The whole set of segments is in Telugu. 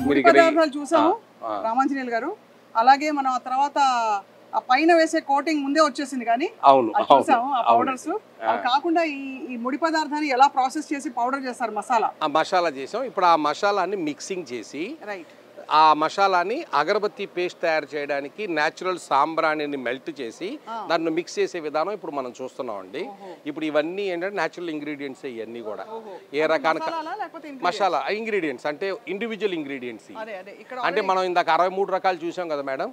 ముడి పదార్థాలు చూసాము రామాంజనేయులు గారు. అలాగే మనం ఆ తర్వాత ఆ పైన వేసే కోటింగ్ ముందే వచ్చేసింది కానీ చూసాము ఆ పౌడర్స్. కాకుండా ఈ ముడి పదార్థాన్ని ఎలా ప్రాసెస్ చేసి పౌడర్ చేస్తారు మసాలా చేసాం. ఇప్పుడు ఆ మసాలాని మిక్సింగ్ చేసి ఆ మసాలాని అగరబత్తి పేస్ట్ తయారు చేయడానికి న్యాచురల్ సాంబ్రాణిని మెల్ట్ చేసి దాన్ని మిక్స్ చేసే విధానం ఇప్పుడు మనం చూస్తున్నాం అండి. ఇప్పుడు ఇవన్నీ ఏంటంటే న్యాచురల్ ఇంగ్రీడియంట్స్ ఇవన్నీ కూడా ఏ రకాల మసాలా ఇంగ్రీడియంట్స్ అంటే ఇండివిజువల్ ఇంగ్రీడియంట్స్. అంటే మనం ఇందాక 63 రకాలు చూసాం కదా మేడం,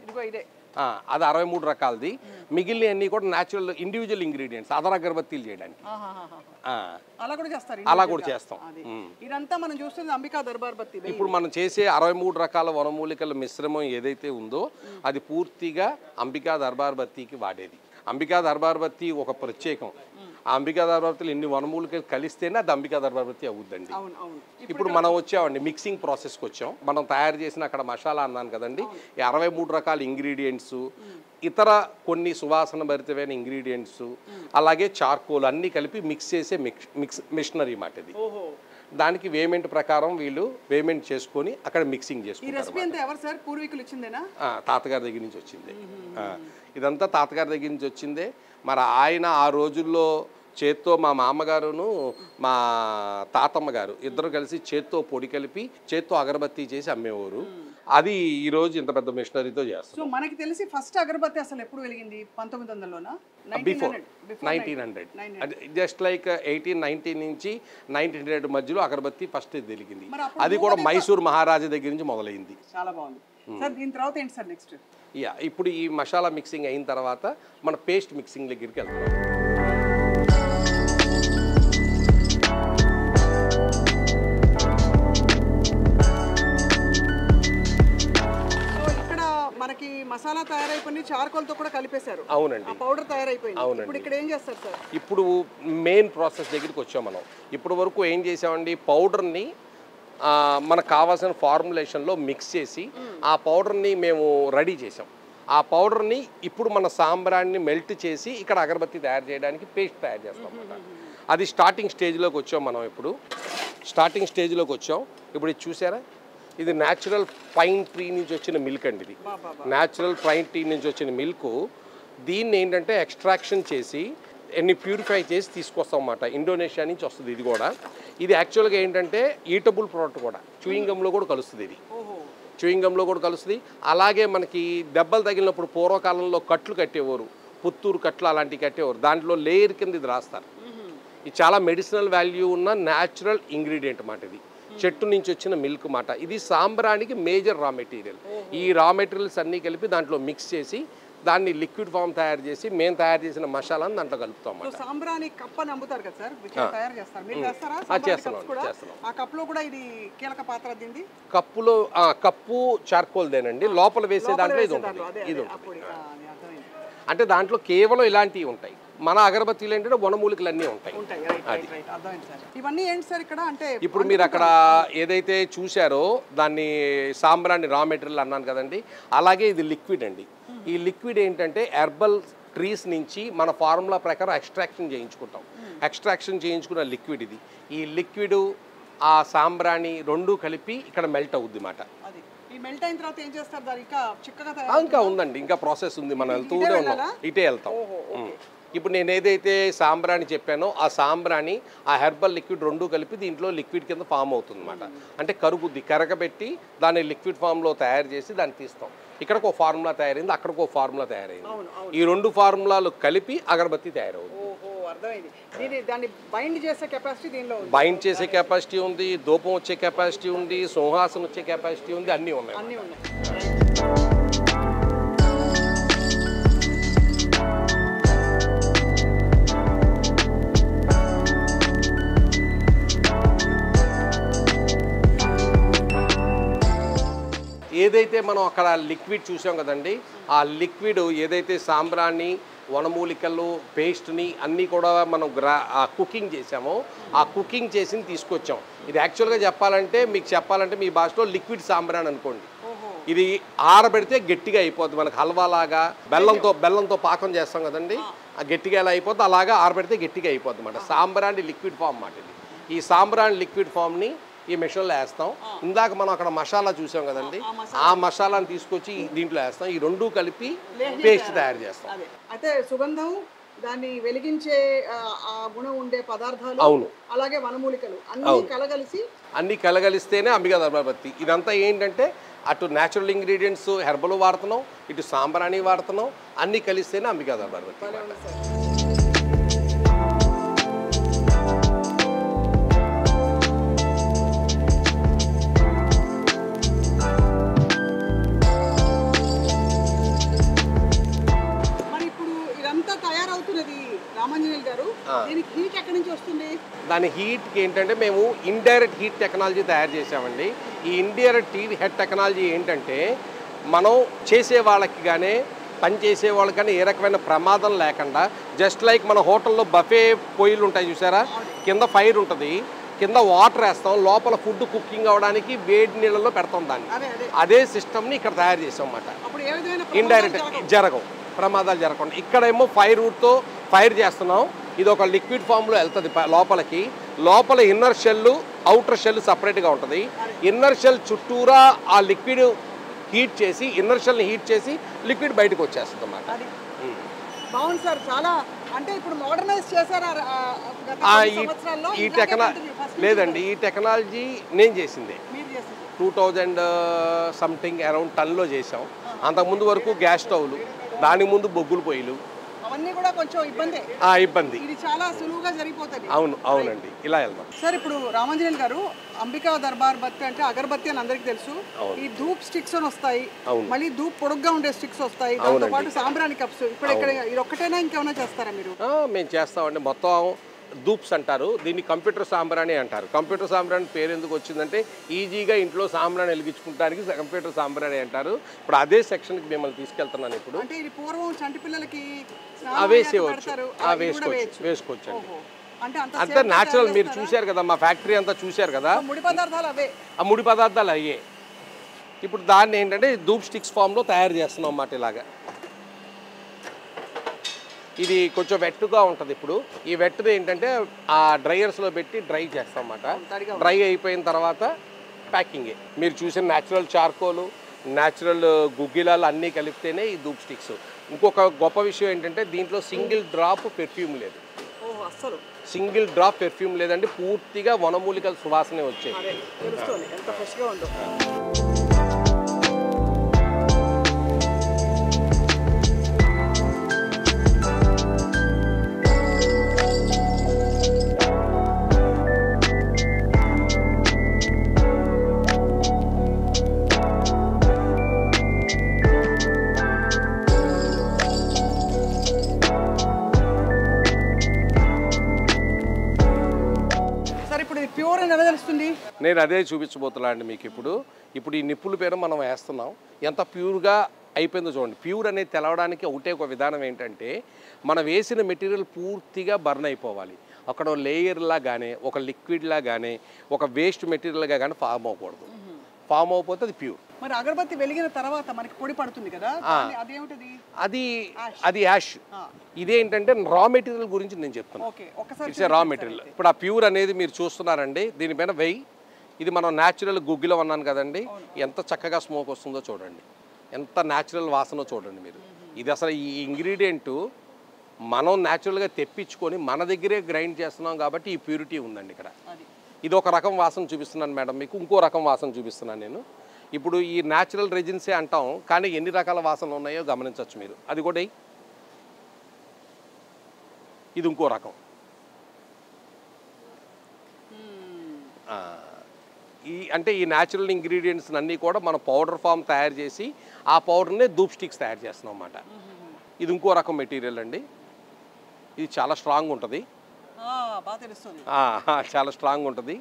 అది 63 రకాలది. మిగిలిన అన్ని కూడా న్యాచురల్ ఇండివిజువల్ ఇంగ్రీడియంట్స్ అదర్ అగరబత్తీలు చేయడానికి అలా కూడా చేస్తాం. ఇదంతా మనం చూస్తుంది అంబికా దర్బార్ బత్తి. ఇప్పుడు మనం చేసే 63 రకాల వనమూలికల మిశ్రమం ఏదైతే ఉందో అది పూర్తిగా అంబికా దర్బార్ బత్తికి వాడేది. అంబికా దర్బార్ బత్తి ఒక ప్రత్యేకం. ఆ అంబికా దర్బార్ బత్తిలో ఎన్ని వనమూలికలు కలిస్తేనే అది అంబికా దర్బార్ బత్తి అవుద్దండి. ఇప్పుడు మనం వచ్చామండి మిక్సింగ్ ప్రాసెస్కి వచ్చాం. మనం తయారు చేసిన అక్కడ మసాలా అన్నాను కదండి, ఈ 63 రకాల ఇంగ్రీడియంట్స్, ఇతర కొన్ని సువాసన భరితమైన ఇంగ్రీడియంట్స్, అలాగే చార్కోల్ అన్నీ కలిపి మిక్స్ చేసే మిషనరీ మాట ఇది. దానికి వేమెంట్ ప్రకారం వీళ్ళు వేమెంట్ చేసుకొని అక్కడ మిక్సింగ్ చేసుకుంటారు. తాతగారి దగ్గర నుంచి వచ్చింది ఇదంతా, తాతగారి దగ్గర నుంచి వచ్చిందే. మరి ఆయన ఆ రోజుల్లో చేత్తో మా మామగారును మా తాతమ్మ గారు ఇద్దరు కలిసి చేత్తో పొడి కలిపి చేత్తో అగరబత్తి చేసి అమ్మేవారు. అది ఈ రోజు ఇంత పెద్ద మిషనరీతో చేస్తాం. సో మనకి తెలిసి ఫస్ట్ అగరబత్తి అసలు ఎప్పుడు వెలిగింది? 1900లోనా? బిఫోర్ 1900. జస్ట్ లైక్ 1890 నుంచి 1900 మధ్యలో అగరబత్తి ఫస్ట్ వెలిగింది. అది కూడా మైసూర్ మహారాజా దగ్గర నుంచి మొదలైంది. చాలా బాగుంది సార్. దీని తర్వాత ఏంటి సార్ నెక్స్ట్? ఇప్పుడు ఈ మసాలా మిక్సింగ్ అయిన తర్వాత మన పేస్ట్ మిక్సింగ్ దగ్గరికి వెళ్తున్నాం. మనకి మసాలా తయారైపోయింది, చార్కోల్ తో కూడా కలిపేశారు. అవునండి, పౌడర్ తయారైపోయింది. ఇప్పుడు ఇక్కడ ఏం చేస్తారు సార్? ఇప్పుడు మెయిన్ ప్రాసెస్ దగ్గరికి వచ్చాం మనం. ఇప్పటి వరకు ఏం చేసామండి, పౌడర్ని మనకు కావాల్సిన ఫార్ములేషన్లో మిక్స్ చేసి ఆ పౌడర్ని మేము రెడీ చేసాం. ఆ పౌడర్ని ఇప్పుడు మన సాంబ్రాన్ని మెల్ట్ చేసి ఇక్కడ అగరబత్తి తయారు చేయడానికి పేస్ట్ తయారు చేస్తాం అన్నమాట. అది స్టార్టింగ్ స్టేజ్లోకి వచ్చాం మనం. ఇప్పుడు స్టార్టింగ్ స్టేజ్లోకి వచ్చాం. ఇప్పుడు ఇది చూసారా, ఇది న్యాచురల్ పైన్ ట్రీ నుంచి వచ్చిన మిల్క్ అండి. ఇది న్యాచురల్ పైన్ ట్రీ నుంచి వచ్చిన మిల్క్. దీన్ని ఏంటంటే ఎక్స్ట్రాక్షన్ చేసి ఎన్ని ప్యూరిఫై చేసి తీసుకొస్తాం అన్నమాట. ఇండోనేషియా నుంచి వస్తుంది ఇది కూడా. ఇది యాక్చువల్గా ఏంటంటే ఈటబుల్ ప్రోడక్ట్ కూడా, చూయింగ్ గమ్లో కూడా కలుస్తుంది. ఇది చూయింగ్ గమ్లో కూడా కలుస్తుంది. అలాగే మనకి దెబ్బలు తగిలినప్పుడు పూర్వకాలంలో కట్లు కట్టేవారు, పుత్తూరు కట్లు అలాంటివి కట్టేవారు. దాంట్లో లేయర్ కింద ఇది రాస్తారు. ఇది చాలా మెడిసినల్ వాల్యూ ఉన్న న్యాచురల్ ఇంగ్రీడియంట్ అన్నమాట. ఇది చెట్టు నుంచి వచ్చిన మిల్క్ మాట. ఇది సాంబ్రానికి మేజర్ రా మెటీరియల్. ఈ రా మెటీరియల్స్ అన్నీ కలిపి దాంట్లో మిక్స్ చేసి దాన్ని లిక్విడ్ ఫామ్ తయారు చేసి మేము తయారు చేసిన మసాలాను దాంట్లో కలుపుతాం. సాంబ్రాని కప్పు నమ్ముతారు కదా సార్, తయారు చేస్తారు. మీరు చేస్తారా? చేస్తున్నాం. ఆ కప్పులో కూడా ఇది కీలక పాత్ర దీనిది. కప్పులో కప్పు చార్కోల్దేనండి. లోపల వేసే దాంట్లో ఇది ఉంటుంది. ఇది ఉంటుంది. అంటే దాంట్లో కేవలం ఇలాంటివి ఉంటాయి. మన అగరబత్తీలు ఏంటంటే వనమూలికలు అన్నీ ఉంటాయి. ఇవన్నీ ఏంటి సార్ ఇక్కడ? అంటే ఇప్పుడు మీరు అక్కడ ఏదైతే చూసారో దాన్ని సాంబ్రాన్ని రా మెటీరియల్ అన్నాను కదండి, అలాగే ఇది లిక్విడ్ అండి. ఈ లిక్విడ్ ఏంటంటే హెర్బల్ ట్రీస్ నుంచి మన ఫార్ములా ప్రకారం ఎక్స్ట్రాక్షన్ చేయించుకుంటాం. ఎక్స్ట్రాక్షన్ చేయించుకున్న లిక్విడ్ ఇది. ఈ లిక్విడ్ ఆ సాంబ్రాణి రెండు కలిపి ఇక్కడ మెల్ట్ అవుద్ది మాట. ఇంకా ఉందండి, ఇంకా ప్రాసెస్ ఉంది. మనం వెళ్తూనే ఉన్నాం, ఇటే వెళ్తాం. ఇప్పుడు నేను ఏదైతే సాంబ్రాణి చెప్పానో ఆ సాంబ్రాణి ఆ హెర్బల్ లిక్విడ్ రెండు కలిపి దీంట్లో లిక్విడ్ కింద ఫామ్ అవుతుంది అన్నమాట. అంటే కరుగుద్ది, కరగబెట్టి దాన్ని లిక్విడ్ ఫామ్లో తయారు చేసి దాన్ని తీస్తాం. ఇక్కడికి ఒక ఫార్ములా తయారైంది, అక్కడికి ఒక ఫార్ములా తయారైంది. ఈ రెండు ఫార్ములాలు కలిపి అగరబత్తి తయారవుతుంది. బైండ్ చేసే కెపాసిటీ ఉంది, ధూపం వచ్చే కెపాసిటీ ఉంది, సువాసన వచ్చే కెపాసిటీ ఉంది, అన్నీ ఉన్నాయి. ఏదైతే మనం అక్కడ లిక్విడ్ చూసాం కదండి, ఆ లిక్విడ్ ఏదైతే సాంబ్రాన్ని వనమూలికలు పేస్ట్ని అన్నీ కూడా మనం కుకింగ్ చేసామో ఆ కుకింగ్ చేసి తీసుకొచ్చాం. ఇది యాక్చువల్గా చెప్పాలంటే మీ భాషలో లిక్విడ్ సాంబ్రాన్ అనుకోండి. ఇది ఆరబెడితే గట్టిగా అయిపోద్ది. మనకు హల్వాలాగా బెల్లంతో పాకం చేస్తాం కదండి, ఆ గట్టిగా ఎలా అయిపోద్ది అలాగా ఆరబెడితే గట్టిగా అయిపోద్ది అన్నమాట. సాంబ్రాన్ని లిక్విడ్ ఫామ్ మాట ఇది. ఈ సాంబ్రాన్ లిక్విడ్ ఫామ్ని ఈ మిషన్లో వేస్తాం. ఇందాక మనం అక్కడ మసాలా చూసాం కదండి, ఆ మసాలాను తీసుకొచ్చి దీంట్లో వేస్తాం. ఈ రెండు కలిపి పేస్ట్ తయారు చేస్తాం. అయితే సుగంధం, దాన్ని వెలిగించే ఆ గుణం ఉండే పదార్థాలు, అవును, అలాగే వనమూలికలు అన్ని కలగలిస్తేనే అంబికా దర్బార్బత్తి. ఇదంతా ఏంటంటే అటు న్యాచురల్ ఇంగ్రీడియంట్స్ హెర్బల్ వాడుతున్నాం, ఇటు సాంబ్రాణి వాడుతున్నాం, అన్నీ కలిస్తేనే అంబికా దర్బార్బత్తి. దాని హీట్కి ఏంటంటే మేము ఇండైరెక్ట్ హీట్ టెక్నాలజీ తయారు చేసామండి. ఈ ఇండైరెక్ట్ హీట్ టెక్నాలజీ ఏంటంటే మనం చేసే వాళ్ళకి కానీ పని చేసే వాళ్ళకి కానీ ఏ రకమైన ప్రమాదం లేకుండా, జస్ట్ లైక్ మన హోటల్లో బఫే పొయ్యిలు ఉంటాయి చూసారా, కింద ఫైర్ ఉంటుంది, కింద వాటర్ వేస్తాం, లోపల ఫుడ్ కుకింగ్ అవ్వడానికి వేడి నీళ్ళలో పెడతాం దాన్ని. అదే సిస్టమ్ని ఇక్కడ తయారు చేసాం అన్నమాట. ఇండైరెక్ట్ జరగవు, ప్రమాదాలు జరగకుండా. ఇక్కడేమో ఫైర్తో ఫైర్ చేస్తున్నాం. ఇది ఒక లిక్విడ్ ఫామ్లో వెళ్తుంది లోపలికి. లోపల ఇన్నర్ షెల్, అవుటర్ షెల్ సపరేట్గా ఉంటుంది. ఇన్నర్ షెల్ చుట్టూరా ఆ లిక్విడ్ హీట్ చేసి, ఇన్నర్ షెల్ని హీట్ చేసి లిక్విడ్ బయటకు వచ్చేస్తుంది అన్నమాట. బాగుంది సార్, చాలా. అంటే ఇప్పుడు మోడర్నైజ్ చేశారా ఈ టెక్నాలజీ? లేదండి, ఈ టెక్నాలజీ నేను చేసిందే. 2000 సంథింగ్ అరౌండ్ టన్లో చేసాం. అంతకుముందు వరకు గ్యాస్ స్టవ్లు, దాని ముందు బొగ్గులు పొయ్యిలు, అవన్నీ కూడా కొంచెం ఇబ్బంది. ఇది చాలా సులువుగా జరిగిపోతుంది. అవునండి, ఇలా వెళ్దాం. సార్, ఇప్పుడు రామాంజనేయులు గారు, అంబికా దర్బార్బత్తి అంటే అగరబత్తి అని అందరికి తెలుసు. ఈ ధూప్ స్టిక్స్ అని వస్తాయి, మళ్ళీ ధూప్ పొడుగ్గా ఉండే స్టిక్స్ వస్తాయి, దాంతో పాటు సాంబ్రాణి కప్స్. ఇప్పుడు ఇక్కడ ఇది ఒక్కటైనా ఇంకేమైనా చేస్తారా మీరు? మేము చేస్తామండి. మొత్తం ధూప్స్ అంటారు దీన్ని, కంప్యూటర్ సాంబ్రాణి అంటారు. కంప్యూటర్ సాంబ్రాణి పేరు ఎందుకు వచ్చిందంటే ఈజీగా ఇంట్లో సాంబ్రాణి వెలిగించుకోవడానికి కంప్యూటర్ సాంబ్రాణి అంటారు. ఇప్పుడు అదే సెక్షన్కి మిమ్మల్ని తీసుకెళ్తున్నాను. ఇప్పుడు అంటే ఇది పూర్వం చంటి పిల్లలకి వేసుకోవచ్చు అంతా న్యాచురల్. మీరు చూశారు కదా, మా ఫ్యాక్టరీ అంతా చూశారు కదా, ముడి పదార్థాలు అవే. ఆ ముడి పదార్థాలు అయ్యే. ఇప్పుడు దాన్ని ఏంటంటే ధూప్ స్టిక్స్ ఫామ్లో తయారు చేస్తున్నాం అన్నమాట. ఇలాగా ఇది కొంచెం వెట్టుగా ఉంటుంది. ఇప్పుడు ఈ వెట్టుది ఏంటంటే ఆ డ్రైయర్స్లో పెట్టి డ్రై చేస్తాం అన్నమాట. డ్రై అయిపోయిన తర్వాత ప్యాకింగే. మీరు చూసిన న్యాచురల్ చార్కోలు, న్యాచురల్ గుగ్గిలాలు అన్నీ కలిపితేనే ఈ ధూప్ స్టిక్స్. ఇంకొక గొప్ప విషయం ఏంటంటే దీంట్లో సింగిల్ డ్రాప్ పెర్ఫ్యూమ్ లేదు. సింగిల్ డ్రాప్ పెర్ఫ్యూమ్ లేదండి, పూర్తిగా వనమూలికల సువాసనే వచ్చేది. నేను అదే చూపించబోతున్నా అండి మీకు. ఇప్పుడు ఈ నిప్పుల పేరు మనం వేస్తున్నాం, ఎంత ప్యూర్గా అయిపోయిందో చూడండి. ప్యూర్ అనేది తెలవడానికి ఒకటే ఒక విధానం ఏంటంటే మనం వేసిన మెటీరియల్ పూర్తిగా బర్న్ అయిపోవాలి. అక్కడ లేయర్లా కానీ, ఒక లిక్విడ్లా కానీ, ఒక వేస్ట్ మెటీరియల్గా కానీ ఫామ్ అవ్వకూడదు. ఫామ్ అవ్వకపోతే అది ప్యూర్. మరి అగరబత్తి వెలిగిన తర్వాత మనకి పొడి పడుతుంది కదా, అది యాష్. ఇదేంటంటే రా మెటీరియల్ గురించి నేను చెప్తాను. It's raw material. ఇప్పుడు ఆ ప్యూర్ అనేది మీరు చూస్తున్నారండి, దీనిపైన వెయ్యి. ఇది మనం న్యాచురల్ గుగ్గిలో అన్నాను కదండి, ఎంత చక్కగా స్మోక్ వస్తుందో చూడండి, ఎంత న్యాచురల్ వాసన చూడండి మీరు. ఇది అసలు ఈ ఇంగ్రీడియంట్ మనం న్యాచురల్గా తెప్పించుకొని మన దగ్గరే గ్రైండ్ చేస్తున్నాం కాబట్టి ఈ ప్యూరిటీ ఉందండి ఇక్కడ. ఇది ఒక రకం వాసన చూపిస్తున్నాను మేడం మీకు, ఇంకో రకం వాసన చూపిస్తున్నాను నేను. ఇప్పుడు ఈ న్యాచురల్ రెజిన్సే అంటాం, కానీ ఎన్ని రకాల వాసనలు ఉన్నాయో గమనించవచ్చు మీరు. అది కూడా ఇది ఇంకో రకం. అంటే ఈ న్యాచురల్ ఇంగ్రీడియంట్స్ అన్నీ కూడా మనం పౌడర్ ఫామ్ తయారు చేసి ఆ పౌడర్నే ధూప్ స్టిక్స్ తయారు చేస్తున్నాం అన్నమాట. ఇది ఇంకో రకం మెటీరియల్ అండి. ఇది చాలా స్ట్రాంగ్ ఉంటుంది, చాలా స్ట్రాంగ్ ఉంటుంది.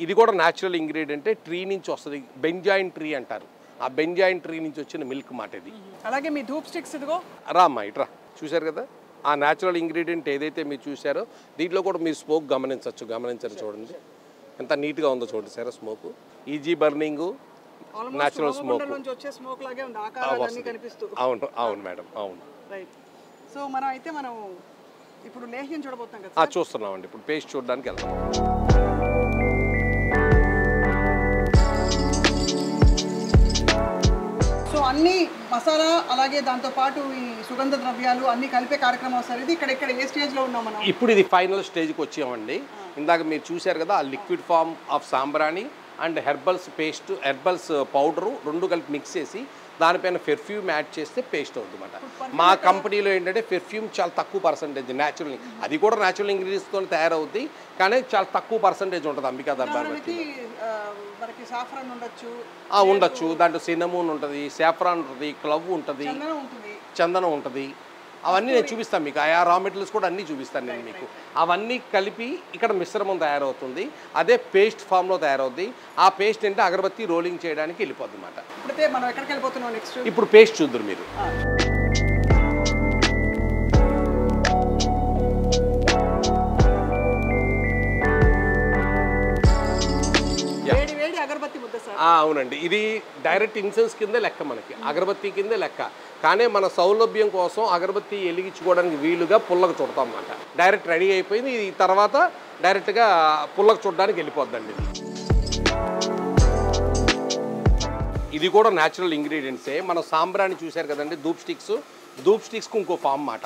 ఇది కూడా న్యాచురల్ ఇంగ్రీడియంటే, ట్రీ నుంచి వస్తుంది, బెంజాయిన్ ట్రీ అంటారు. ఆ బెంజాయిన్ ట్రీ నుంచి వచ్చిన మిల్క్ మాట ఇది. అలాగే మీ ధూప్ స్టిక్స్ ఇదిగో రామ్మా ఇట్రా. చూశారు కదా ఆ న్యాచురల్ ఇంగ్రీడియంట్ ఏదైతే మీరు చూసారో దీంట్లో కూడా మీరు స్మోక్ గమనించండి చూడండి ఎంత నీట్గా ఉందో చూడండి sir. Smoke easy burning, natural smoke. అవును మేడం, అవును. సో మనం అయితే మనం ఇప్పుడు లేహ్యం చూడబోతున్నాం కదా. చూస్తున్నామండి, ఇప్పుడు పేస్ట్ చూడడానికి వెళ్తాం. అన్ని మసాలా అలాగే దాంతో పాటు ఈ సుగంధ ద్రవ్యాలు అన్ని కలిపే కార్యక్రమం సార్ ఇది. ఇక్కడ ఏ స్టేజ్ లో ఉన్నాం మనం? ఇప్పుడు ఇది ఫైనల్ స్టేజ్కి వచ్చామండి. ఇందాక మీరు చూశారు కదా, ఆ లిక్విడ్ ఫామ్ ఆఫ్ సాంబ్రాణి and herbals paste, herbals powder రెండు కలిపి మిక్స్ చేసి దానిపైన పెర్ఫ్యూమ్ యాడ్ చేస్తే పేస్ట్ అవుతుంది అన్నమాట. మా కంపెనీలో ఏంటంటే పెర్ఫ్యూమ్ చాలా తక్కువ పర్సంటేజ్ న్యాచురల్, అది కూడా న్యాచురల్ ఇంగ్రీడియంట్స్తో తయారవుద్ది, కానీ చాలా తక్కువ పర్సంటేజ్ ఉంటుంది అంబికా దర్బార్ బట్టి. ఉండొచ్చు, దాంట్లో సినమూన్ ఉంటుంది, సాఫ్రాన్ ఉంటుంది, క్లవ్ ఉంటుంది, చందనం ఉంటుంది. అవన్నీ నేను చూపిస్తాను మీకు. ఆ రా మెటీరియల్స్ కూడా అన్నీ చూపిస్తాను నేను మీకు. అవన్నీ కలిపి ఇక్కడ మిశ్రమం తయారవుతుంది, అదే పేస్ట్ ఫామ్లో తయారవుతుంది. ఆ పేస్ట్ అంటే అగరబత్తి రోలింగ్ చేయడానికి వెళ్ళిపోద్ది అన్నమాట. ఇప్పుడు పేస్ట్ చూద్దరు మీరు. అవునండి, ఇది డైరెక్ట్ ఇన్సెన్స్ కిందే లెక్క, మనకి అగరబత్తి కిందే లెక్క. కానీ మన సౌలభ్యం కోసం అగరబత్తి వెలిగించుకోవడానికి వీలుగా పుల్లకు చుడతాం అన్నమాట. డైరెక్ట్ రెడీ అయిపోయింది, ఈ తర్వాత డైరెక్ట్గా పుల్లకు చుడడానికి వెళ్ళిపోద్దండి. ఇది కూడా న్యాచురల్ ఇంగ్రీడియంట్సే. మన సాంబ్రాన్ని చూశారు కదండి, ధూప్ స్టిక్స్కి ఇంకో ఫామ్ మాట.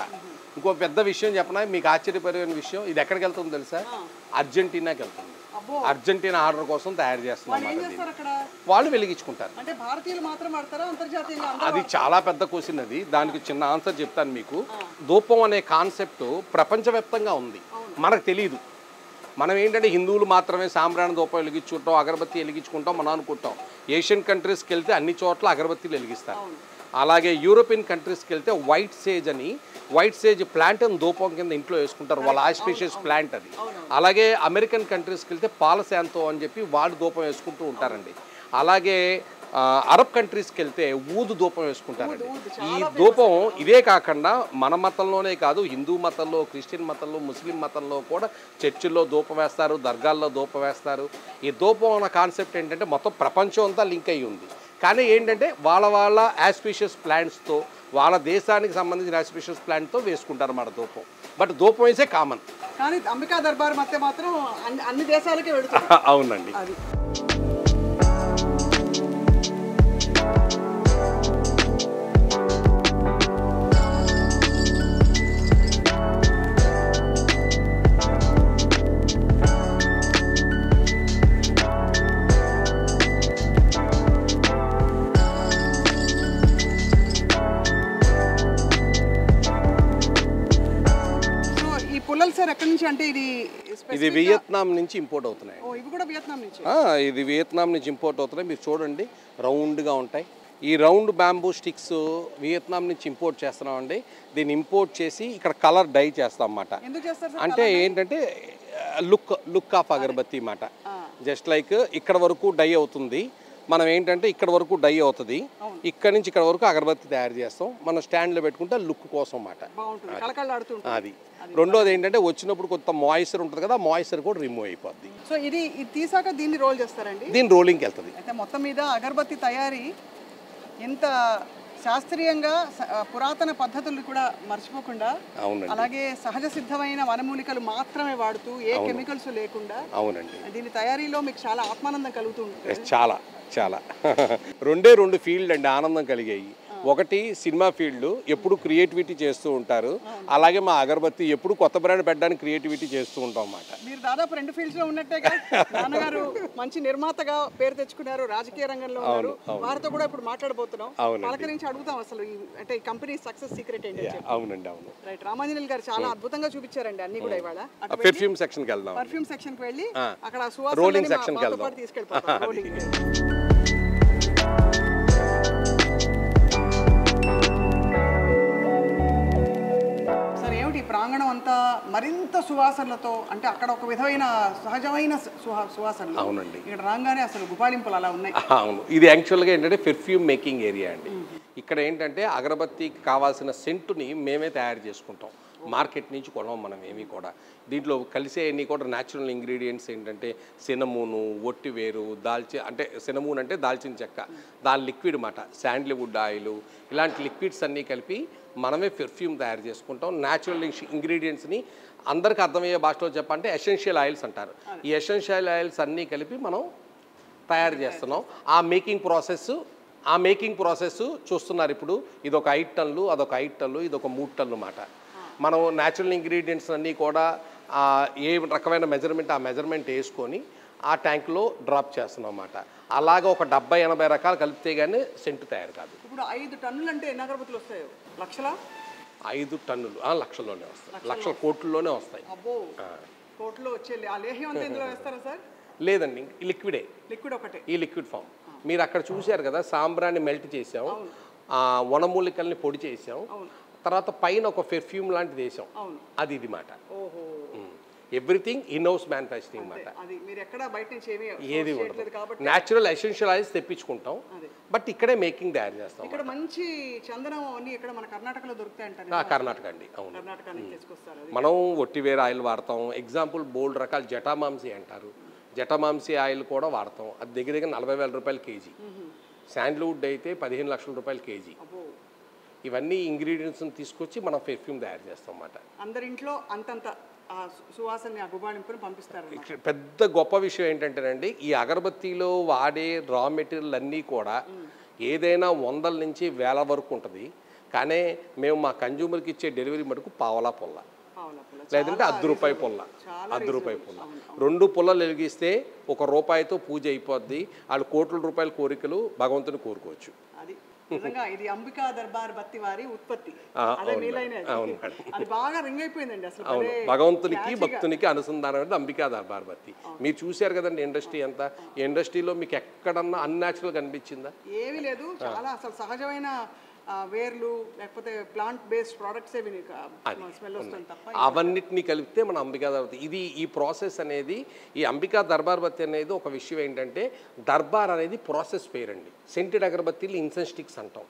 ఇంకో పెద్ద విషయం చెప్పనా, మీకు ఆశ్చర్యపరిచిన విషయం, ఇది ఎక్కడికి వెళ్తుందో తెలుసా? అర్జెంటీనాకి వెళ్తుంది. అర్జెంటీనా ఆర్డర్ కోసం తయారు చేస్తున్నాం. వాళ్ళు వెలిగించుకుంటారు. అది చాలా పెద్ద క్వశ్చన్, అది దానికి చిన్న ఆన్సర్ చెప్తాను మీకు. ధూపం అనే కాన్సెప్ట్ ప్రపంచవ్యాప్తంగా ఉంది, మనకు తెలియదు. మనం ఏంటంటే హిందువులు మాత్రమే సాంబ్రాణి ధూపం వెలిగించుకుంటాం, అగరబత్తి వెలిగించుకుంటాం మనం అనుకుంటాం. ఏషియన్ కంట్రీస్కి వెళ్తే అన్ని చోట్ల అగరబత్తిలు వెలిగిస్తారు. అలాగే యూరోపియన్ కంట్రీస్కి వెళ్తే వైట్ సేజ్ ప్లాంట్ అని ధూపం కింద ఇంట్లో వేసుకుంటారు, వాళ్ళ ఆస్పీషియస్ ప్లాంట్ అది. అలాగే అమెరికన్ కంట్రీస్కి వెళ్తే పాలశాంతో అని చెప్పి వాళ్ళు ధూపం వేసుకుంటూ ఉంటారండి. అలాగే అరబ్ కంట్రీస్కి వెళ్తే ఊదు ధూపం వేసుకుంటారండి. ఈ ధూపం ఇదే కాకుండా మన మతంలోనే కాదు, హిందూ మతంలో, క్రిస్టియన్ మతంలో, ముస్లిం మతంలో కూడా చర్చిల్లో ధూపం వేస్తారు, దర్గాల్లో ధూపం వేస్తారు. ఈ ధూపం అన్న కాన్సెప్ట్ ఏంటంటే మొత్తం ప్రపంచం అంతా లింక్ అయ్యి ఉంది. కానీ ఏంటంటే వాళ్ళ ఆస్పీషియస్ ప్లాంట్స్తో, వాళ్ళ దేశానికి సంబంధించిన ఆస్పీషియస్ ప్లాంట్తో వేసుకుంటారు మన ధూపం. బట్ ధూపం వేసే కామన్. కానీ అంబికా దర్బార్ మధ్య మాత్రం అన్ని దేశాలకే వెళ్తుంది. అవునండి. ఇది వియత్నాం నుంచి ఇంపోర్ట్ అవుతున్నాయి. ఇది వియత్నాం నుంచి ఇంపోర్ట్ అవుతున్నాయి. మీరు చూడండి, రౌండ్గా ఉంటాయి. ఈ రౌండ్ బ్యాంబూ స్టిక్స్ వియత్నాం నుంచి ఇంపోర్ట్ చేస్తున్నామండి. దీన్ని ఇంపోర్ట్ చేసి ఇక్కడ కలర్ డై చేస్తాం అన్నమాట. అంటే ఏంటంటే లుక్ ఆఫ్ అగరబత్తి అన్నమాట. జస్ట్ లైక్ ఇక్కడ వరకు డై అవుతుంది, మనం ఏంటంటే ఇక్కడ వరకు డై అవుతుంది, ఇక్కడ నుంచి ఇక్కడ వరకు అగరబత్తి తయారు చేస్తాం. మనం స్టాండ్లో పెట్టుకుంటే లుక్ కోసం అన్నమాట. అది రెండోది ఏంటంటే వచ్చినప్పుడు కొంత మాయిశ్చర్ ఉంటుంది కదా, మాయిశ్చర్ కూడా రిమూవ్ అయిపోద్ది. సో ఇది తీసాక దీన్ని రోల్ చేస్తారండి. దీని రోలింగ్కి వెళ్తుంది. అయితే మొత్తం మీద అగరబత్తి తయారీ ఎంత శాస్త్రీయంగా పురాతన పద్ధతులు కూడా మర్చిపోకుండా, అలాగే సహజ సిద్ధమైన వనమూలికలు మాత్రమే వాడుతూ ఏ కెమికల్స్ లేకుండా, అవునండి, దీని తయారీలో మీకు చాలా ఆత్మానందం కలుగుతుంది. చాలా చాలా రెండు ఫీల్డ్ అండి ఆనందం కలిగాయి. ఒకటి సినిమా ఫీల్డ్, ఎప్పుడు క్రియేటివిటీ చేస్తూ ఉంటారు. అలాగే మా అగరబత్తి ఎప్పుడు కొత్త బ్రాండ్ పెట్టడానికి క్రియేటివిటీ చేస్తూ ఉంటాం అన్నమాట. మీరు దాదాపు రెండు ఫీల్డ్స్ లో ఉన్నట్టేగా. నాన్నగారు మంచి నిర్మాతగా పేరు తెచ్చుకున్నారు, రాజకీయ రంగంలో ఉన్నారు. వారితో కూడా ఇప్పుడు మాట్లాడబోతున్నాం. వాళ్ళ నుంచి అడుగుతాం అసలు అంటే ఈ కంపెనీ సక్సెస్ సీక్రెట్ ఏంటి. అవునండి, అవును. రైట్, రామాంజనేయులు గారు చాలా అద్భుతంగా చూపించారండి అన్ని కూడా. ఇవాళ పర్ఫ్యూమ్ సెక్షన్ కి వెళ్దాం. పర్ఫ్యూమ్ సెక్షన్ కి వెళ్ళి అక్కడ రోలింగ్ సెక్షన్ కి వెళ్దాం. తీసుకెళ్ళిపోతాం. ప్రాంగణం అంతా మరింత సువాసనలతో, అంటే అక్కడ ఒక విధమైన సహజమైన సువాసనలు. అవునండి, ఇక్కడ రాగానే అసలు గుపాలింపులు అలా ఉన్నాయి. అవును, ఇది యాక్చువల్గా ఏంటంటే పెర్ఫ్యూమ్ మేకింగ్ ఏరియా అండి. ఇక్కడ ఏంటంటే అగరబత్తికి కావాల్సిన సెంటుని మేమే తయారు చేసుకుంటాం, మార్కెట్ నుంచి కొనం మనం ఏమీ కూడా. దీంట్లో కలిసే అన్నీ కూడా న్యాచురల్ ఇంగ్రీడియంట్స్ ఏంటంటే సినమూను, ఒట్టివేరు, అంటే సినమూన్ అంటే దాల్చిన చెక్క, దాని లిక్విడ్ మాట, శాండ్ల్వుడ్ ఆయిల్, ఇలాంటి లిక్విడ్స్ అన్నీ కలిపి మనమే పెర్ఫ్యూమ్ తయారు చేసుకుంటాం. న్యాచురల్ ఇంగ్రీడియంట్స్ని అందరికీ అర్థమయ్యే భాషలో చెప్పాలంటే ఎసెన్షియల్ ఆయిల్స్ అంటారు. ఈ ఎసెన్షియల్ ఆయిల్స్ అన్నీ కలిపి మనం తయారు చేస్తున్నాం. ఆ మేకింగ్ ప్రాసెస్ ఆ మేకింగ్ ప్రాసెస్ చూస్తున్నారు ఇప్పుడు. ఇదొక 5 టన్నులు, అదొక 5 టన్నులు, ఇదొక 3 టన్నులు అన్నమాట. మనం న్యాచురల్ ఇంగ్రీడియంట్స్ అన్నీ కూడా ఏ రకమైన మెజర్మెంట్ ఆ మెజర్మెంట్ వేసుకొని ఆ ట్యాంక్లో డ్రాప్ చేస్తున్నాం అన్నమాట. అలాగే ఒక 70-80 రకాలు కలిపితే కానీ సెంటు తయారు కాదు. ఇప్పుడు 5 టన్నులు అంటే ఎన్ని అగరబత్తులు వస్తాయో? లక్షల? 5 టన్నులు లక్షల్లోనే వస్తాయి, లక్షల కోట్లలోనే వస్తాయి. అబ్బో, కోట్లో వచ్చే ఆ లేహ్యం అంతా ఇందులో వేస్తారా సార్? లేదండి, ఈ లిక్విడే, లిక్విడ్ ఒకటే, ఈ లిక్విడ్ ఫామ్. మీరు అక్కడ చూశారు కదా, సాంబ్రాన్ని మెల్ట్ చేసాం, వనమూలికల్ని పొడి చేసాం, తర్వాత పైన ఒక పెర్ఫ్యూమ్ లాంటిది వేసాం, అది ఇది మాట. ఎవ్రీథింగ్ ఇన్ హౌస్ మ్యానుఫ్యాక్చరింగ్ మాట. ఏది న్యాచురల్ ఎసెన్షియల్ ఆయిల్స్ తెప్పించుకుంటాం, బట్ ఇక్కడే మేకింగ్ తయారు చేస్తాం. ఇక్కడ మంచి చందనం అన్ని ఇక్కడ మన కర్ణాటకలో దొరుకుతాయి అంటారు. కర్ణాటక అండి, అవును. మనం ఒట్టివేర ఆయిల్ వాడతాం. ఎగ్జాంపుల్ బోల్డ్ రకాల జటామాంసి అంటారు, జటామాంసి ఆయిల్ కూడా వాడతాం. అది దగ్గర దగ్గర 40,000 రూపాయలు కేజీ. శాండ్ల్వుడ్ అయితే 15 లక్షల రూపాయలు కేజీ. ఇవన్నీ ఇంగ్రీడియంట్స్ని తీసుకొచ్చి మనం పెర్ఫ్యూమ్ తయారు చేస్తాం అన్నమాట. అందరింట్లో అంతంత సువాసనని అగుబాళింపుని పంపిస్తారు. పెద్ద గొప్ప విషయం ఏంటంటేనండి, ఈ అగరబత్తీలో వాడే రా మెటీరియల్ అన్నీ కూడా ఏదైనా 100 నుంచి 1000 వరకు ఉంటుంది. కానీ మేము మా కన్జ్యూమర్కి ఇచ్చే డెలివరీ మటుకు పావలా పొల్ల, లేదంటే ₹10 పొల్ల, ₹10 పొల్ల. 2 పుల్లలు వెలిగిస్తే ₹1 పూజ అయిపోద్ది. వాళ్ళు కోట్ల రూపాయల కోరికలు భగవంతుని కోరుకోవచ్చు. నిజంగా ఇది అంబికా దర్బార్ బత్తి వారి ఉత్పత్తి. అది బాగా రింగ్ అయిపోయిందండి అసలు. అవును, భగవంతునికి భక్తునికి అనుసంధానం అనేది అంబికా దర్బార్ బత్తి. మీరు చూశారు కదండి ఇండస్ట్రీ అంతా. ఈ ఇండస్ట్రీలో మీకు ఎక్కడన్నా అన్యాచురల్ కనిపించిందా? ఏమీ లేదు, చాలా అసలు సహజమైన వేర్లు లేకపోతే ప్లాంట్ బేస్డ్ ప్రొడక్ట్స్ స్మెల్ వస్తుంది తప్ప అవన్నిటిని కలిపితే మన అంబికా దర్బార్. ఇది ఈ ప్రాసెస్ అనేది, ఈ అంబికా దర్బార్ బత్తి అనేది ఒక విషయం ఏంటంటే, దర్బార్ అనేది ప్రాసెస్ పేరండి. సెంటెడ్ అగరబత్తీలు ఇన్సెన్స్ స్టిక్స్ అంటాం.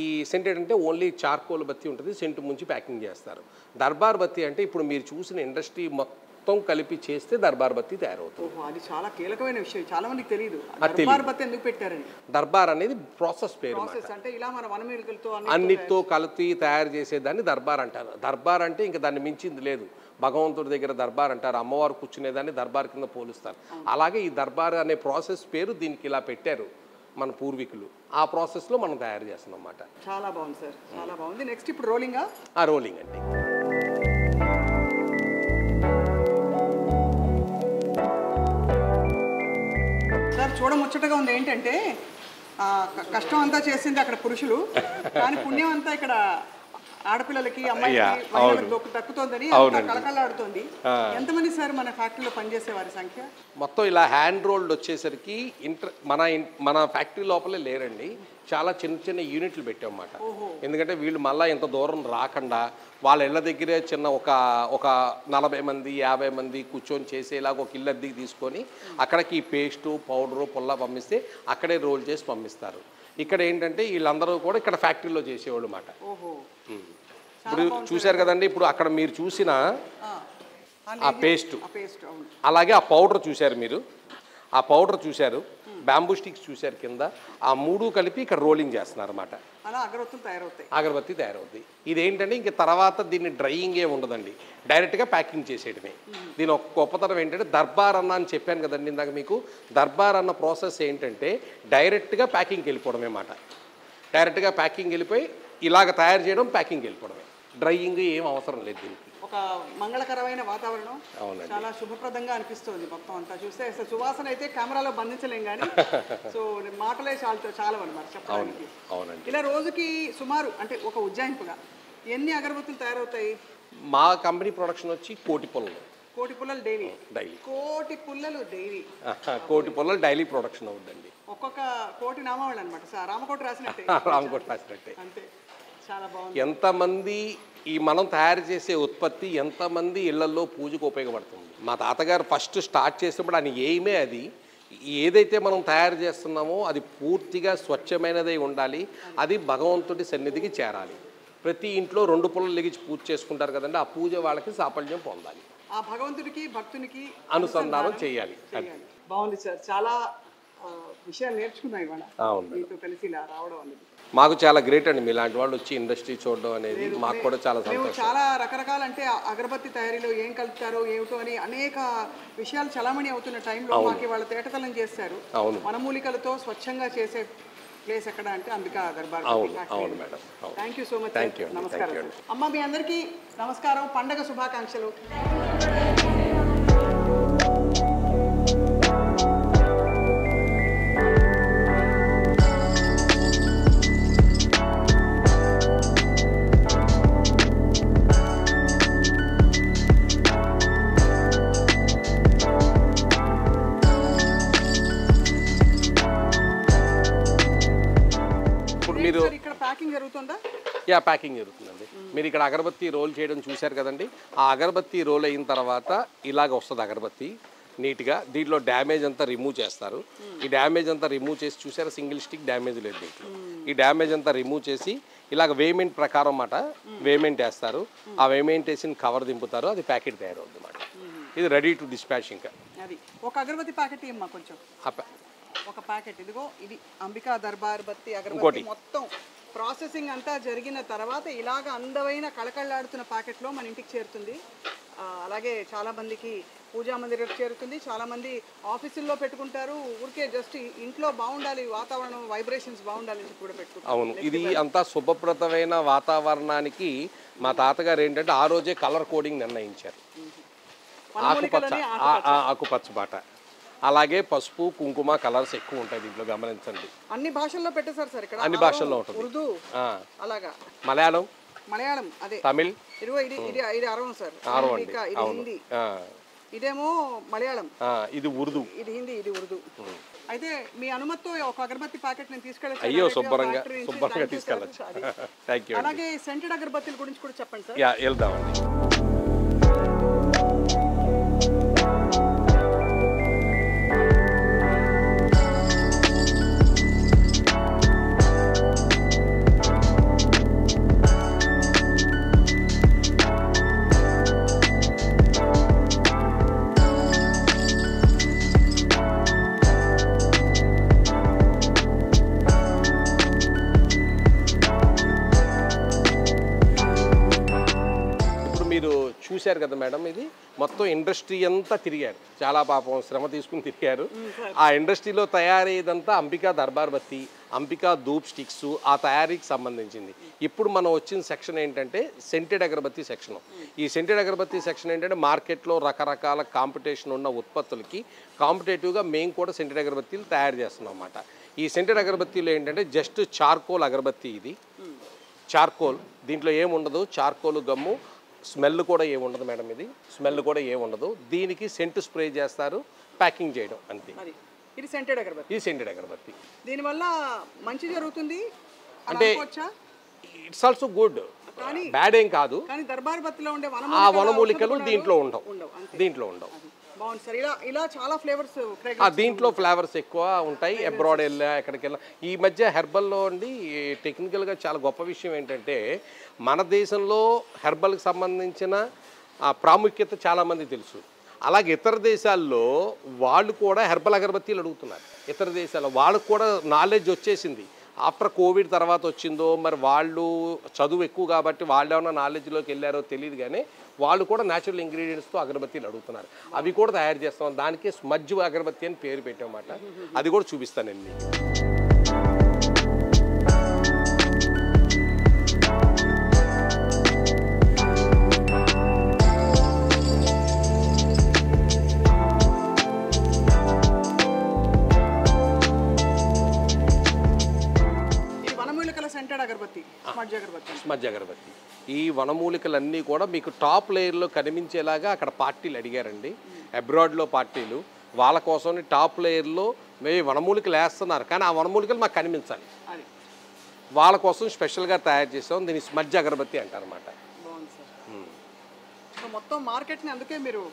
ఈ సెంటెడ్ అంటే ఓన్లీ చార్కోల్ బత్తి ఉంటుంది, సెంటు ముంచి ప్యాకింగ్ చేస్తారు. దర్బార్ బత్తి అంటే ఇప్పుడు మీరు చూసిన ఇండస్ట్రీ మొత్తం కలిపి చేస్తే దర్బార్ బత్తి తయారవుతుంది. అది చాలా కీలకమైన విషయం, చాలా మందికి తెలియదు. దర్బార్ బత్తి ఎందుకు పెట్టారండి? దర్బార్ అనేది ప్రాసెస్ పేరు, అంటే ఇలా మన వనమూలికలతో అన్నిటితో కలిపి తయారు చేసేదాన్ని దర్బార్ అంటారు. దర్బార్ అంటే ఇంకా దాన్ని మించింది లేదు. భగవంతుడి దగ్గర దర్బార్ అంటారు, అమ్మవారు కూర్చునేదాన్ని దర్బార్ కింద పోలుస్తారు. అలాగే ఈ దర్బార్ అనే ప్రాసెస్ పేరు దీనికి ఇలా పెట్టారు మన పూర్వీకులు. ఆ ప్రాసెస్లో మనం తయారు చేస్తున్నాం అన్నమాట. చాలా బాగుంది సార్, చాలా బాగుంది. నెక్స్ట్ ఇప్పుడు రోలింగ్ అండి. సార్ చూడముచ్చటగా ఉంది ఏంటంటే, కష్టం అంతా చేసింది అక్కడ పురుషులు, కానీ పుణ్యం అంతా ఇక్కడ ఆడపిల్లలకి అమ్మాయిలకి దక్కుతోందని కళకళలాడుతోంది. ఎంతమంది సార్ మన ఫ్యాక్టరీలో పనిచేసే వారి సంఖ్య? మొత్తం ఇలా హ్యాండ్ రోల్డ్ వచ్చేసరికి మన ఫ్యాక్టరీ లోపలే లేరండి, చాలా చిన్న చిన్న యూనిట్లు పెట్టామన్నమాట. ఎందుకంటే వీళ్ళు మళ్ళీ ఇంత దూరం రాకుండా వాళ్ళ ఇళ్ళ దగ్గరే చిన్న ఒక 40 మంది 50 మంది కూర్చొని చేసేలాగా ఒక ఇల్లు అద్దెకి తీసుకొని అక్కడికి పేస్టు పౌడరు పుల్ల పంపిస్తే అక్కడే రోల్ చేసి పంపిస్తారు. ఇక్కడ ఏంటంటే వీళ్ళందరూ కూడా ఇక్కడ ఫ్యాక్టరీలో చేసేవాళ్ళు అన్నమాట. ఇప్పుడు చూశారు కదండి, ఇప్పుడు అక్కడ మీరు చూసిన ఆ పేస్ట్, అలాగే ఆ పౌడర్ చూశారు మీరు, ఆ పౌడర్ చూశారు, బ్యాంబూ స్టిక్స్ చూశారు కింద, ఆ 3 కలిపి ఇక్కడ రోలింగ్ చేస్తున్నారు అన్నమాట. అగరబత్తి తయారవుతాయి. ఇదేంటంటే ఇంక తర్వాత దీన్ని డ్రైయింగ్ ఏ ఉండదండి, డైరెక్ట్గా ప్యాకింగ్ చేసేయడమే. దీని ఒక గొప్పతనం ఏంటంటే, దర్బార్ అన్న అని చెప్పాను కదండి ఇందాక మీకు. దర్బార్ అన్న ప్రాసెస్ ఏంటంటే డైరెక్ట్గా ప్యాకింగ్కి వెళ్ళిపోవడమే మాట. డైరెక్ట్గా ప్యాకింగ్ వెళ్ళిపోయి ఇలాగ తయారు చేయడం, ప్యాకింగ్ వెళ్ళిపోవడమే. డ్రైయింగ్ ఏం అవసరం లేదు దీనికి. ఒక మంగళకరమైన వాతావరణం, చాలా శుభప్రదంగా అనిపిస్తుంది మొత్తం అంతా చూస్తే. అసలు సువాసన అయితే కెమెరాలో బంధించలేం కానీ సో మాటలే చాలా అనమాట చెప్పడానికి. ఇలా రోజుకి సుమారు అంటే ఒక ఉజ్జాయింపుగా ఎన్ని అగరబత్తులు తయారవుతాయి? మా కంపెనీ ప్రొడక్షన్ వచ్చి 1 కోటి పుల్లలు. 1 కోటి పుల్లలు డైలీ? 1 కోటి పుల్లలు డైలీ, 1 కోటి పుల్లలు డైలీ ప్రొడక్షన్ అవుతుందండి. ఒక్కొక్క కోటి నామావళి అనమాట సార్, రామకోటి రాసినట్టే. రామకోటి రాసినట్టే. అంతే, చాలా బాగుంది. ఎంతమంది ఈ మనం తయారు చేసే ఉత్పత్తి ఎంతమంది ఇళ్లలో పూజకు ఉపయోగపడుతుంది. మా తాతగారు ఫస్ట్ స్టార్ట్ చేసినప్పుడు ఆయన ఏమే అది, ఏదైతే మనం తయారు చేస్తున్నామో అది పూర్తిగా స్వచ్ఛమైనదై ఉండాలి, అది భగవంతుడి సన్నిధికి చేరాలి. ప్రతి ఇంట్లో 2 పుల్లలు లెగిచి పూజ చేసుకుంటారు కదండి, ఆ పూజ వాళ్ళకి సాఫల్యం పొందాలి, ఆ భగవంతుడికి భక్తునికి అనుసంధానం చేయాలి. బాగుంది సార్, చాలా విషయాలు నేర్చుకున్నాం ఇవాళ మీతో కలిసి ఇలా రావడం అనేది. మాకు చాలా గ్రేట్ అండి, మీలాంటి వాళ్ళు వచ్చి ఇండస్ట్రీ చూడడం అనేది మాకు కూడా చాలా సంతోషం. చాలా రకరకాల అంటే అగరబత్తి తయారీలో ఏం కలుపుతారో ఏమిటో అని అనేక విషయాలు చలామణి అవుతున్న టైంలో మాకు వాళ్ళ తేటతలం చేస్తారు. వనమూలికలతో స్వచ్ఛంగా చేసే ప్లేస్ ఎక్కడ అంటే అంబికా దర్బార్. అవును madam. Thank you so much. Thank you. నమస్కారం అమ్మ, మీ అందరికీ నమస్కారం, పండగ శుభాకాంక్షలు. ప్యాకింగ్ జరుగుతుందండి. మీరు ఇక్కడ అగరబత్తి రోల్ చేయడం చూశారు కదండి. ఆ అగరబత్తి రోల్ అయిన తర్వాత ఇలాగ వస్తుంది అగరబత్తి నీట్గా. దీంట్లో డ్యామేజ్ అంతా రిమూవ్ చేస్తారు. ఈ డ్యామేజ్ అంతా రిమూవ్ చేసి చూసారా, సింగిల్ స్టిక్ డ్యామేజ్ లేదు దీంట్లో. ఈ డ్యామేజ్ అంతా రిమూవ్ చేసి ఇలాగ వేమెంట్ ప్రకారం అన్నమాట వేమెంట్ వేస్తారు. ఆ వేమెంట్ వేసిన కవర్ దింపుతారు, అది ప్యాకెట్ తయారవుతుంది అన్నమాట. ఇది రెడీ టు డిస్పాచ్. ఇంకా అది ఒక అగరబత్తి ప్యాకెట్ ఇమ్మా కొంచెం. ఒక ప్యాకెట్ ఇదిగో, ఇది అంబికా దర్బార్ బత్తి అగరబత్తి మొత్తం ప్రాసెసింగ్ అంతా జరిగిన తర్వాత ఇలాగ అందమైన కళకళలాడుతున్న ప్యాకెట్లో మన ఇంటికి చేరుతుంది. అలాగే చాలామందికి పూజా మందిరకు చేరుతుంది. చాలామంది ఆఫీసుల్లో పెట్టుకుంటారు. ఊరికే జస్ట్ ఇంట్లో బాగుండాలి, వాతావరణం వైబ్రేషన్స్ బాగుండాలి అని కూడా పెట్టుకుంటారు. అవును, ఇది అంతా శుభప్రదమైన వాతావరణానికి మా తాతగారు ఏంటంటే ఆ రోజే కలర్ కోడింగ్ నిర్ణయించారు. ఆకుపచ్చ బాట, అలాగే పసుపు కుంకుమ కలర్స్ ఎక్కువ ఉంటాయి దీంట్లో, గమనించండి. అన్ని భాషల్లో పెట్టేశారు సార్ ఇక్కడ. అన్ని భాషల్లో ఉంటుంది. ఉర్దూ, అలాగా మలయాళం, అదే తమిళ్. ఇది అరవం సార్, ఇది హిందీ, ఇదేమో మలయాళం, ఇది ఉర్దూ, ఇది హిందీ, ఇది ఉర్దూ. అయితే మీ అనుమతితో ఒక అగరబత్తి ప్యాకెట్ నేను తీసుకెళ్ళచ్చు. అయ్యో, శుభ్రంగా తీసుకెళ్ళచ్చు. అలాగే సెంటెడ్ అగరబత్తిల గురించి కూడా చెప్పండి సార్. వెళ్దామండి. చూశారు కదా మేడం, ఇది మొత్తం ఇండస్ట్రీ అంతా తిరిగారు. చాలా పాపం శ్రమ తీసుకుని తిరిగారు. ఆ ఇండస్ట్రీలో తయారయ్యేదంతా అంబికా దర్బార్ బత్తి, అంబికా ధూప్ స్టిక్స్, ఆ తయారీకి సంబంధించింది. ఇప్పుడు మనం వచ్చిన సెక్షన్ ఏంటంటే సెంటెడ్ అగరబత్తి సెక్షన్. ఈ సెంటెడ్ అగరబత్తి సెక్షన్ ఏంటంటే మార్కెట్లో రకరకాల కాంపిటీషన్ ఉన్న ఉత్పత్తులకి కాంపిటేటివ్గా మేము కూడా సెంటెడ్ అగరబత్తీలు తయారు చేస్తున్నాం అన్నమాట. ఈ సెంటెడ్ అగరబత్తీలు ఏంటంటే జస్ట్ చార్కోల్ అగరబత్తి. ఇది చార్కోల్, దీంట్లో ఏముండదు, చార్కోల్ గమ్ము, స్మెల్ కూడా ఏముండదు మేడం. ఇది స్మెల్ కూడా ఏముండదు. దీనికి సెంట్ స్ప్రే చేస్తారు, ప్యాకింగ్ చేయడం అంతే. ఇది సెంటెడ్ అగరబత్తి. ఇది సెంటెడ్ అగరబత్తి. దీనివల్ల మంచి జరుగుతుంది అంటే ఇట్స్ ఆల్సో గుడ్, బ్యాడ్ ఏం కాదు. కానీ దర్బార్ బత్తిలో ఉండే ఆ వనమూలికలు దీంట్లో ఉండవు. బాగుంది సార్. ఇలా చాలా ఫ్లేవర్స్, దీంట్లో ఫ్లేవర్స్ ఎక్కువ ఉంటాయి. అబ్రాడ్ వెళ్ళా ఎక్కడికి వెళ్ళా. ఈ మధ్య హెర్బల్లో అండి టెక్నికల్గా చాలా గొప్ప విషయం ఏంటంటే మన దేశంలో హెర్బల్కి సంబంధించిన ప్రాముఖ్యత చాలామంది తెలుసు. అలాగే ఇతర దేశాల్లో వాళ్ళు కూడా హెర్బల్ అగరబత్తీలు అడుగుతున్నారు. ఇతర దేశాల్లో వాళ్ళకు కూడా నాలెడ్జ్ వచ్చేసింది. ఆఫ్టర్ కోవిడ్ తర్వాత వచ్చిందో మరి, వాళ్ళు చదువు ఎక్కువ కాబట్టి వాళ్ళు ఏమైనా నాలెడ్జ్లోకి వెళ్ళారో తెలియదు, కానీ వాళ్ళు కూడా న్యాచురల్ ఇంగ్రీడియంట్స్తో అగరబత్తీలు అడుగుతున్నారు. అవి కూడా తయారు చేస్తాం. దానికి స్మజ్ అగరబత్తి అని పేరు పెట్టామన్నమాట. అది కూడా చూపిస్తానండి. స్మజ్ అగరబత్తి. ఈ వనమూలికలన్నీ కూడా మీకు టాప్ లేయర్లో కనిపించేలాగా అక్కడ పార్టీలు అడిగారండి. అబ్రాడ్లో పార్టీలు, వాళ్ళ కోసం టాప్ లేయర్లో మేము వనమూలికలు వేస్తున్నారు, కానీ ఆ వనమూలికలు మాకు కనిపించాలి. వాళ్ళ కోసం స్పెషల్గా తయారు చేసాం. దీన్ని స్మజ్ అగరబత్తి అంటారన్నమాట. మొత్తం మార్కెట్ని అందుకే మీరు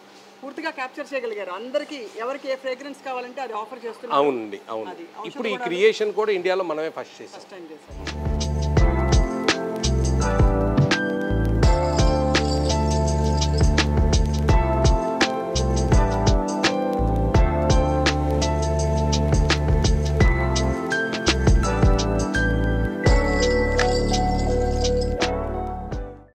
పూర్తిగా క్యాప్చర్ చేయగలిగారు. అందరికి ఎవరికి ఏ ఫ్రేగ్రెన్స్ కావాలంటే అది ఆఫర్ చేస్తున్నారు. అవునండి, అవును. ఇప్పుడు ఈ క్రియేషన్ కూడా ఇండియాలో మనమే ఫస్ట్ చేసాం.